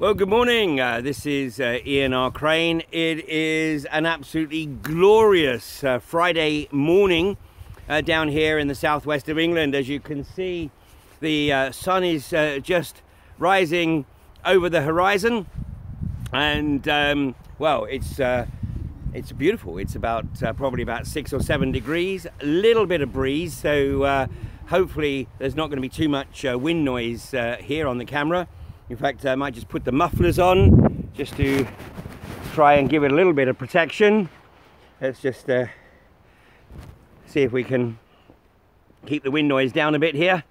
Well, good morning. This is Ian R. Crane. It is an absolutely glorious Friday morning down here in the southwest of England. As you can see, the sun is just rising over the horizon, and well, it's beautiful. It's about probably about 6 or 7 degrees, a little bit of breeze, so hopefully there's not going to be too much wind noise here on the camera. In fact, I might just put the mufflers on just to try and give it a little bit of protection. Let's just see if we can keep the wind noise down a bit here.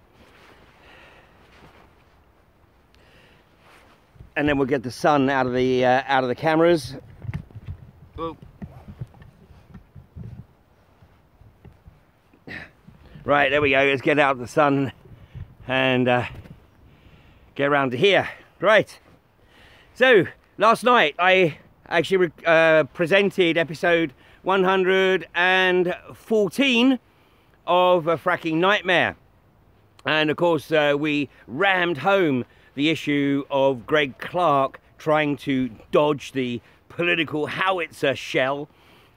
And then we'll get the sun out of the cameras. Oh. Right, there we go. Let's get out of the sun and get around to here. Right, so last night I actually presented episode 114 of A Fracking Nightmare, and of course we rammed home the issue of Greg Clark trying to dodge the political howitzer shell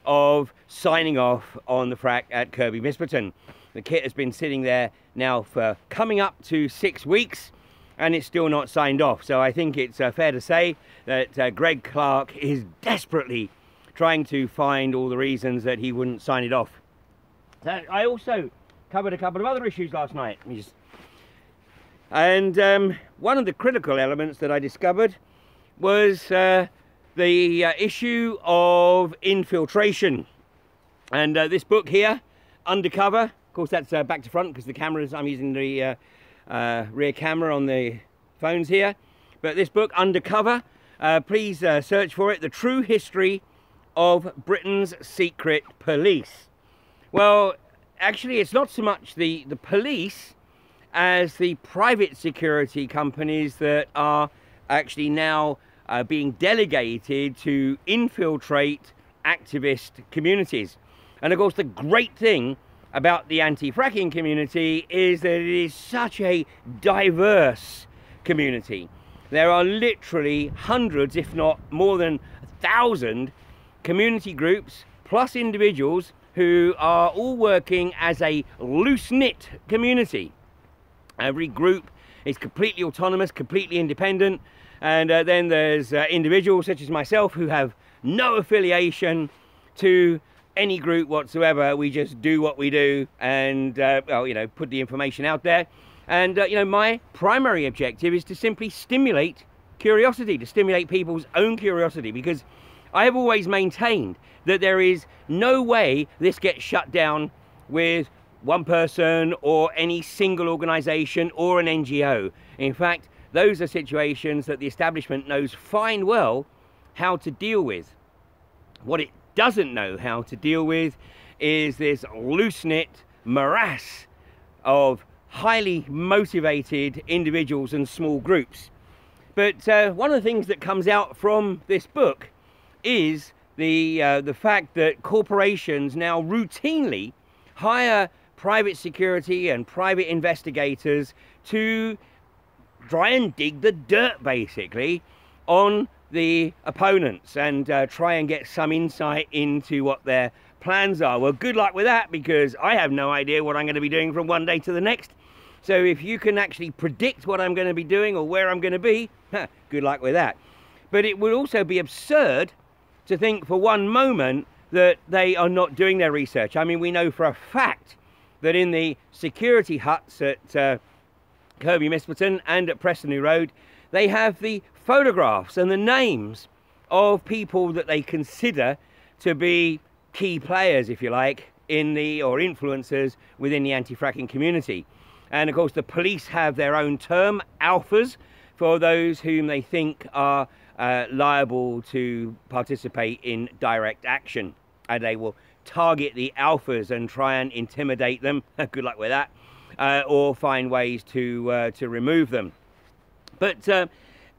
of signing off on the frack at Kirkby Misperton. The kit has been sitting there now for coming up to 6 weeks, and it's still not signed off. So I think it's fair to say that Greg Clark is desperately trying to find all the reasons that he wouldn't sign it off. I also covered a couple of other issues last night. And one of the critical elements that I discovered was the issue of infiltration. And this book here, Undercover, of course that's back to front because the cameras, I'm using the rear camera on the phones here, but this book, Undercover, please search for it, The True History of Britain's Secret Police. Well, actually it's not so much the police as the private security companies that are actually now being delegated to infiltrate activist communities. And of course the great thing about the anti-fracking community is that it is such a diverse community. There are literally hundreds, if not more than 1,000 community groups plus individuals who are all working as a loose-knit community. Every group is completely autonomous, completely independent, and then there's individuals such as myself who have no affiliation to any group whatsoever. We just do what we do and well, you know, put the information out there. And you know, my primary objective is to simply stimulate curiosity, to stimulate people's own curiosity, because I have always maintained that there is no way this gets shut down with one person or any single organization or an NGO. In fact, those are situations that the establishment knows fine well how to deal with. What it doesn't know how to deal with is this loose-knit morass of highly motivated individuals and small groups. But one of the things that comes out from this book is the fact that corporations now routinely hire private security and private investigators to try and dig the dirt, basically, on the opponents and try and get some insight into what their plans are. Well, good luck with that, because I have no idea what I'm going to be doing from one day to the next. So if you can actually predict what I'm going to be doing or where I'm going to be, good luck with that. But it would also be absurd to think for one moment that they are not doing their research. I mean, we know for a fact that in the security huts at Kirkby Misperton and at Preston Road, they have the photographs and the names of people that they consider to be key players, if you like, in the, or influencers within the anti-fracking community. And of course the police have their own term, alphas, for those whom they think are liable to participate in direct action. And they will target the alphas and try and intimidate them, good luck with that, or find ways to remove them. But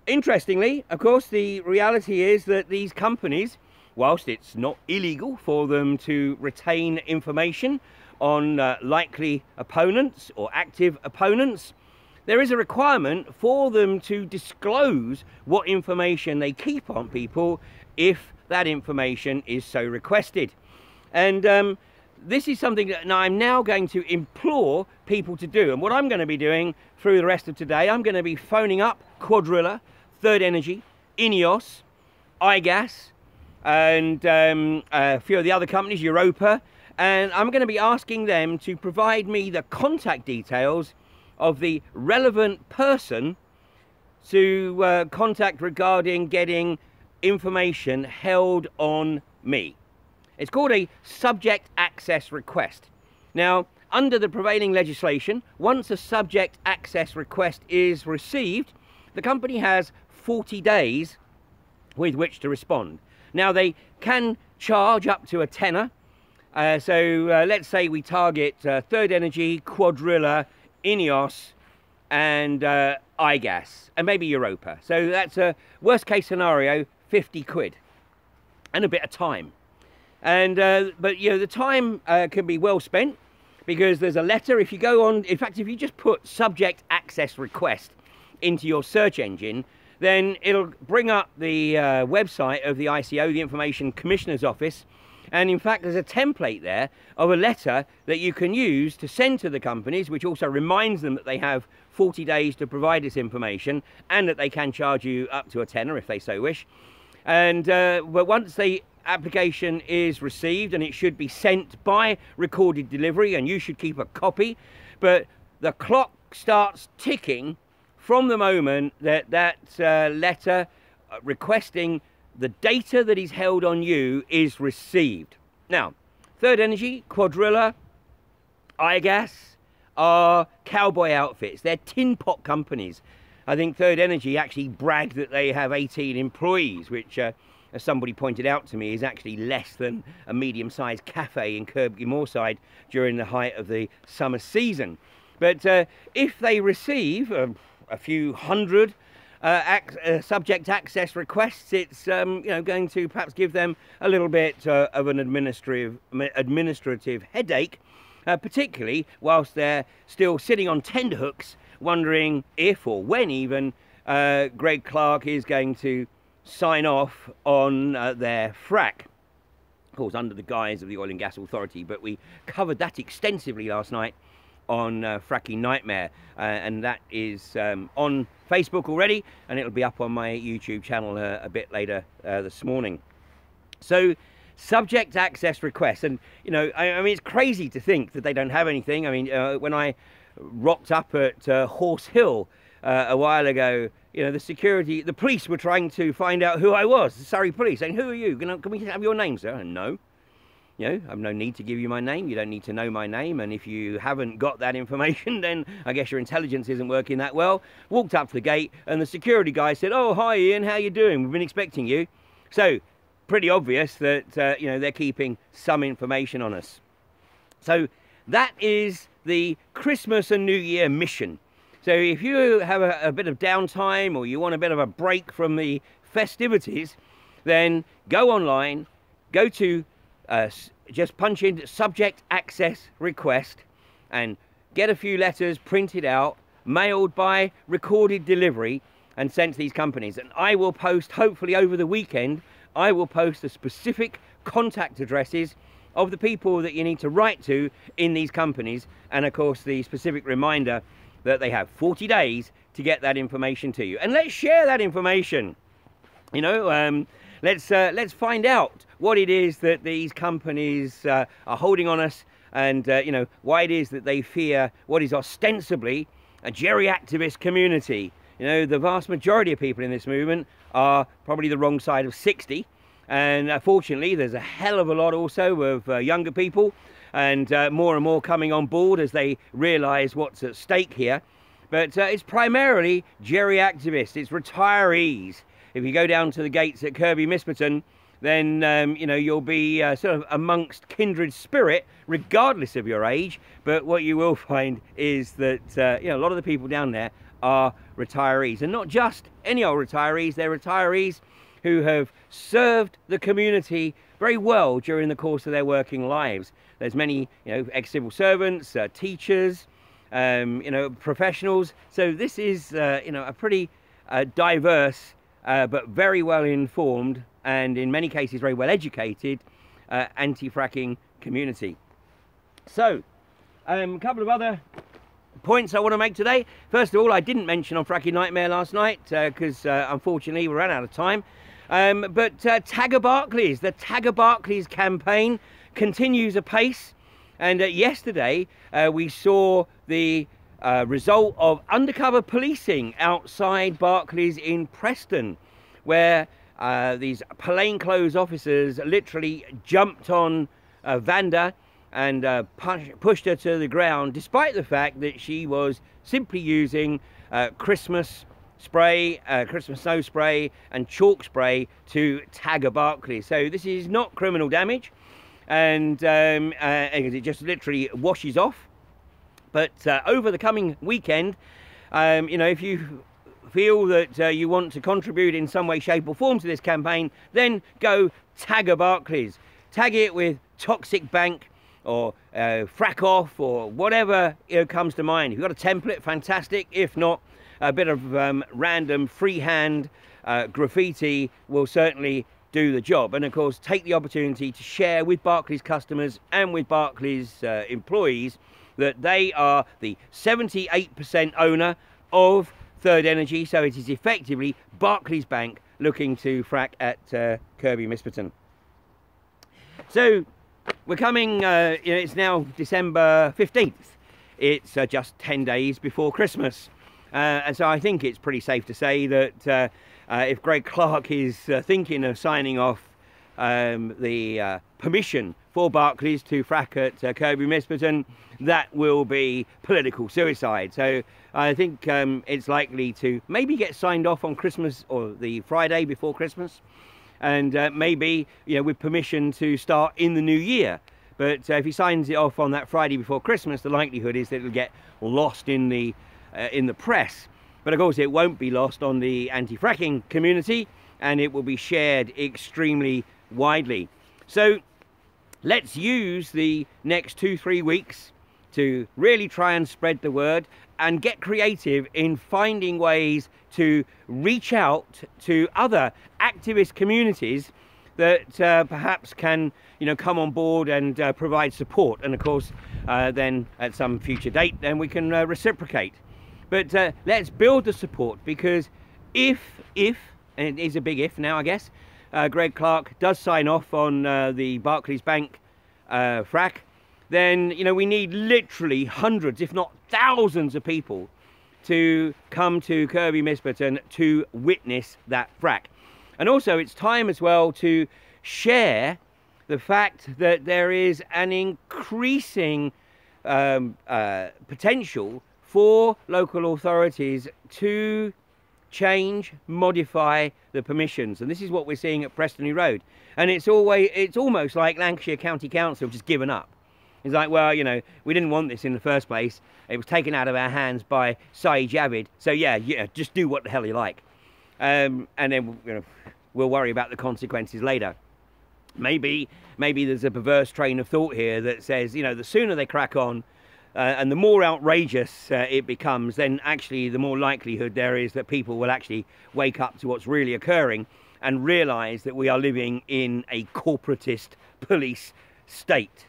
interestingly, of course, the reality is that these companies, whilst it's not illegal for them to retain information on likely opponents or active opponents, there is a requirement for them to disclose what information they keep on people if that information is so requested. And this is something that I'm now going to implore people to do. And what I'm going to be doing through the rest of today, I'm going to be phoning up Quadrilla, Third Energy, INEOS, iGas, and a few of the other companies, Europa, and I'm going to be asking them to provide me the contact details of the relevant person to contact regarding getting information held on me. It's called a subject access request. Now, under the prevailing legislation, once a subject access request is received, the company has 40 days with which to respond. Now, they can charge up to a tenner. Let's say we target Third Energy, Quadrilla, INEOS, and iGas, and maybe Europa. So that's a worst case scenario, 50 quid, and a bit of time. And but you know, the time can be well spent, because there's a letter. If you go on, in fact, if you just put subject access request into your search engine, then it'll bring up the website of the ICO, the Information Commissioner's Office. And in fact, there's a template there of a letter that you can use to send to the companies, which also reminds them that they have 40 days to provide this information, and that they can charge you up to a tenner if they so wish. And but once the application is received, and it should be sent by recorded delivery, and you should keep a copy, but the clock starts ticking from the moment that that letter requesting the data that is held on you is received. Now, Third Energy, Quadrilla, iGas are cowboy outfits. They're tin pot companies. I think Third Energy actually bragged that they have 18 employees, which, as somebody pointed out to me, is actually less than a medium-sized cafe in Kirby Moorside during the height of the summer season. But if they receive a few hundred subject access requests, it's you know, going to perhaps give them a little bit of an administrative headache, particularly whilst they're still sitting on tenterhooks, wondering if or when even Greg Clark is going to sign off on their frack. Of course, under the guise of the Oil and Gas Authority, but we covered that extensively last night on Fracking Nightmare, and that is on Facebook already, and it'll be up on my YouTube channel a bit later this morning. So, subject access requests, and you know, I mean, it's crazy to think that they don't have anything. I mean, when I rocked up at Horse Hill a while ago, you know, the police were trying to find out who I was, the Surrey police, saying, "Who are you? Can we have your name, sir?" And no. You know, I have no need to give you my name. You don't need to know my name. And if you haven't got that information, then I guess your intelligence isn't working that well. Walked up to the gate, and the security guy said, "Oh, hi, Ian. How you doing? We've been expecting you." So, pretty obvious that, you know, they're keeping some information on us. So, that is the Christmas and New Year mission. So, if you have a bit of downtime, or you want a bit of a break from the festivities, then go online, go to just punch in subject access request and get a few letters printed out, mailed by recorded delivery, and sent to these companies. And I will post, hopefully over the weekend, I will post the specific contact addresses of the people that you need to write to in these companies, and of course the specific reminder that they have 40 days to get that information to you. And let's share that information. You know, let's find out what it is that these companies are holding on us, and you know, why it is that they fear what is ostensibly a geriatricist community. You know, the vast majority of people in this movement are probably the wrong side of 60, and fortunately there's a hell of a lot also of younger people, and more and more coming on board as they realise what's at stake here. But it's primarily geriatrists, it's retirees. If you go down to the gates at Kirby Misperton, then you know, you'll be sort of amongst kindred spirit regardless of your age. But what you will find is that you know, a lot of the people down there are retirees, and not just any old retirees. They're retirees who have served the community very well during the course of their working lives. There's many, you know, ex-civil servants, teachers, you know, professionals. So this is, you know, a pretty diverse but very well informed, and in many cases very well educated anti-fracking community. So a couple of other points I want to make today. First of all, I didn't mention on Fracking Nightmare last night because unfortunately we ran out of time. But Tagger Barclays, the Tagger Barclays campaign continues apace, and yesterday we saw the result of undercover policing outside Barclays in Preston, where these plainclothes officers literally jumped on Vanda and pushed her to the ground, despite the fact that she was simply using Christmas spray, Christmas snow spray and chalk spray to tag a Barclays. So this is not criminal damage, and it just literally washes off. But over the coming weekend, you know, if you feel that you want to contribute in some way, shape or form to this campaign, then go tag a Barclays. Tag it with Toxic Bank or Frack Off or whatever, you know, comes to mind. If you've got a template, fantastic. If not, a bit of random freehand graffiti will certainly do the job. And of course, take the opportunity to share with Barclays customers and with Barclays employees that they are the 78% owner of Third Energy. So it is effectively Barclays Bank looking to frack at Kirkby Misperton. So we're coming, you know, it's now December 15th. It's just 10 days before Christmas. And so I think it's pretty safe to say that if Greg Clark is thinking of signing off the permission for Barclays to frack at Kirkby Misperton, that will be political suicide. So I think it's likely to maybe get signed off on Christmas or the Friday before Christmas, and maybe, you know, with permission to start in the new year. But if he signs it off on that Friday before Christmas, the likelihood is that it'll get lost in the press. But of course it won't be lost on the anti-fracking community, and it will be shared extremely widely. So let's use the next 2-3 weeks to really try and spread the word and get creative in finding ways to reach out to other activist communities that perhaps can, you know, come on board and provide support. And of course then at some future date then we can reciprocate. But let's build the support, because if and it is a big if now, I guess, Greg Clark does sign off on the Barclays Bank frack, then, you know, we need literally hundreds, if not thousands of people to come to Kirkby Misperton to witness that frack. And also it's time as well to share the fact that there is an increasing potential for local authorities to change, modify the permissions. And this is what we're seeing at Prestonby Road. And it's almost like Lancashire County Council just given up. It's like, well, you know, we didn't want this in the first place. It was taken out of our hands by Saeed Javid. So yeah, just do what the hell you like. And then, you know, we'll worry about the consequences later. Maybe there's a perverse train of thought here that says, you know, the sooner they crack on and the more outrageous it becomes, then actually the more likelihood there is that people will actually wake up to what's really occurring and realise that we are living in a corporatist police state.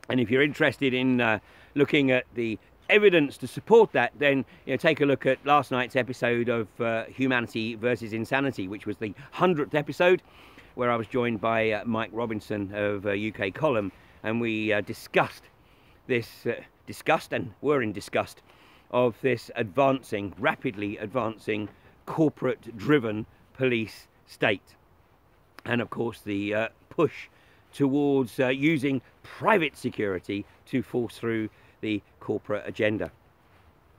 And if you're interested in looking at the evidence to support that, then, you know, take a look at last night's episode of Humanity versus Insanity, which was the 100th episode, where I was joined by Mike Robinson of UK Column, and we discussed this, and were in disgust of this advancing, rapidly advancing, corporate-driven police state, and of course the push towards using private security to force through the corporate agenda.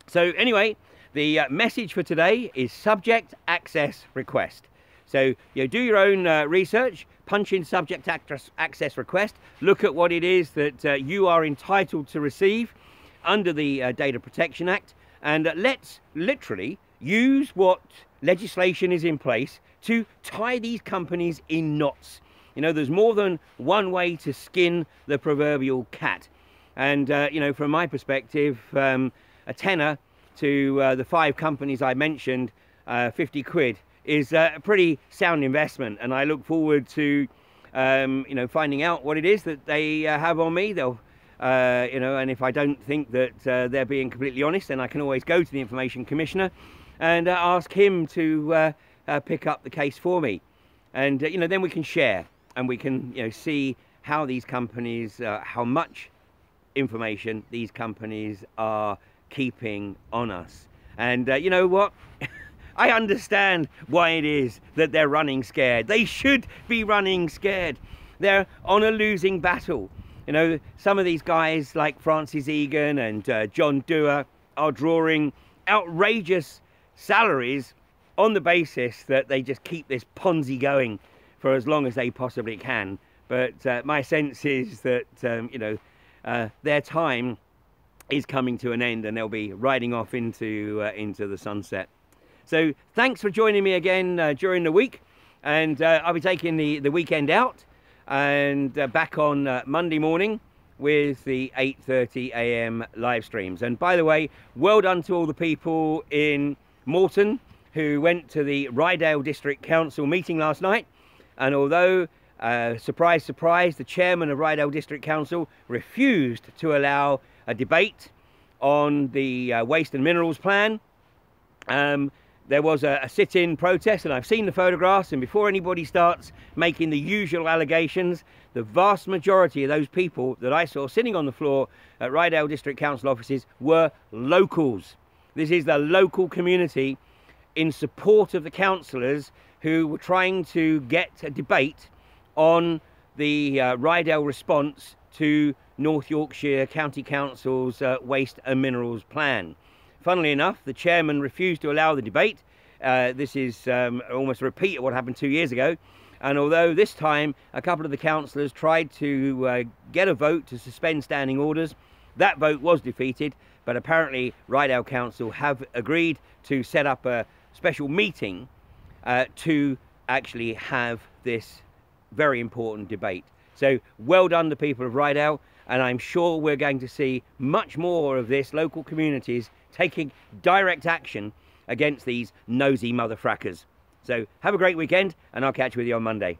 So anyway, the message for today is subject access request. So, you know, do your own research, punch in subject access request, look at what it is that you are entitled to receive under the Data Protection Act, and let's literally use what legislation is in place to tie these companies in knots. You know, there's more than one way to skin the proverbial cat. And you know, from my perspective, a tenner to the 5 companies I mentioned, 50 quid, is a pretty sound investment. And I look forward to you know, finding out what it is that they have on me. They'll you know, and if I don't think that they're being completely honest, then I can always go to the Information Commissioner and ask him to pick up the case for me. And you know, then we can share, and we can, you know, see how these companies, how much information these companies are keeping on us. And you know what? I understand why it is that they're running scared. They should be running scared. They're on a losing battle. You know, some of these guys like Francis Egan and John Dewar are drawing outrageous salaries on the basis that they just keep this Ponzi going for as long as they possibly can. But my sense is that, you know, their time is coming to an end, and they'll be riding off into the sunset. So thanks for joining me again during the week, and I'll be taking the weekend out and back on Monday morning with the 8:30 AM live streams. And by the way, well done to all the people in Morton who went to the Rydale District Council meeting last night. And although surprise, surprise, the chairman of Rydale District Council refused to allow a debate on the waste and minerals plan, there was a sit-in protest, and I've seen the photographs, and before anybody starts making the usual allegations, the vast majority of those people that I saw sitting on the floor at Rydale District Council offices were locals. This is the local community in support of the councillors who were trying to get a debate on the Rydale response to North Yorkshire County Council's waste and minerals plan. Funnily enough, the chairman refused to allow the debate. This is almost a repeat of what happened 2 years ago. And although this time a couple of the councillors tried to get a vote to suspend standing orders, that vote was defeated. But apparently Rydale Council have agreed to set up a special meeting to actually have this very important debate. So well done to people of Rydale, and I'm sure we're going to see much more of this, local communities taking direct action against these nosy mother-frackers. So have a great weekend, and I'll catch you with you on Monday.